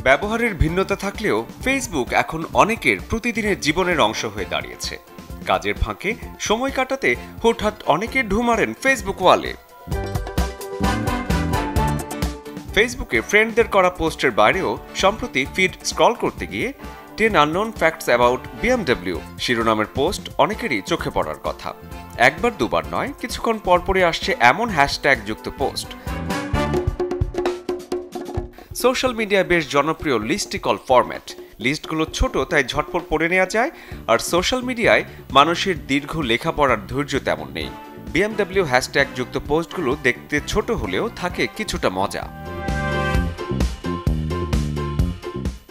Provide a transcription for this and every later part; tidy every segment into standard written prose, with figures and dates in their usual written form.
ব্যবহারের ভিন্নতা থাকলেও ফেসবুক এখন অনেকের প্রতিদিনের জীবনের অংশ হয়ে দাঁড়িয়েছে। কাজের ফাঁকে সময় কাটাতে হুটহাট অনেকে ঢুঁ মারেন ফেসবুক ওয়ালে। ফেসবুকে ফ্রেন্ডদের করা পোস্টের বাইরেও সম্প্রতি ফিড স্ক্রল করতে গিয়ে 10 আননোন ফ্যাক্টস অ্যাবাউট BMW শিরোনামের পোস্ট অনেকেরই চোখে পড়ার কথা। একবার দুবার নয়, কিছুক্ষণ পরপরই আসছে এমন হ্যাশট্যাগ যুক্ত পোস্ট। সোশ্যাল মিডিয়ায় বেশ জনপ্রিয় লিস্টিকল ফরম্যাট। লিস্টগুলো ছোট, তাই ঝটপট পড়ে নেওয়া যায়। আর সোশ্যাল মিডিয়ায় মানুষের দীর্ঘ লেখাপড়ার ধৈর্য তেমন নেই। BMW হ্যাশট্যাগ যুক্ত পোস্টগুলো দেখতে ছোট হলেও থাকে কিছুটা মজা।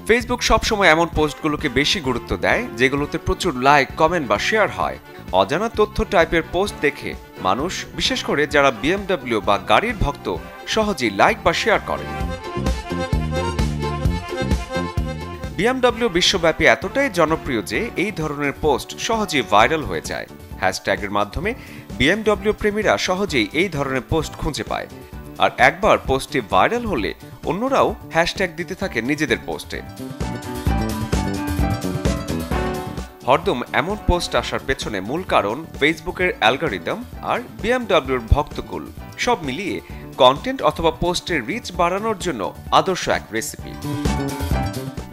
ফেসবুক সবসময় এমন পোস্টগুলোকে বেশি গুরুত্ব দেয় যেগুলোতে প্রচুর লাইক, কমেন্ট বা শেয়ার হয়। অজানা তথ্য টাইপের পোস্ট দেখে মানুষ, বিশেষ করে যারা BMW বা গাড়ির ভক্ত, সহজেই লাইক বা শেয়ার করে। BMW বিশ্বব্যাপী এতটাই জনপ্রিয় যে এই ধরনের পোস্ট সহজেই ভাইরাল হয়ে যায়। হ্যাশট্যাগের মাধ্যমে BMW প্রেমীরা সহজেই এই ধরনের পোস্ট খুঁজে পায়। আর একবার পোস্টটি ভাইরাল হলে অন্যরাও হ্যাশট্যাগ দিতে থাকে নিজেদের পোস্টে। হরদম এমন পোস্ট আসার পেছনে মূল কারণ ফেসবুকের অ্যালগরিদম আর BMWর ভক্তকুল। সব মিলিয়ে কন্টেন্ট অথবা পোস্টের রিচ বাড়ানোর জন্য আদর্শ এক রেসিপি।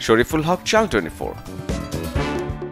শরীফুল হক, চ্যানেল 24।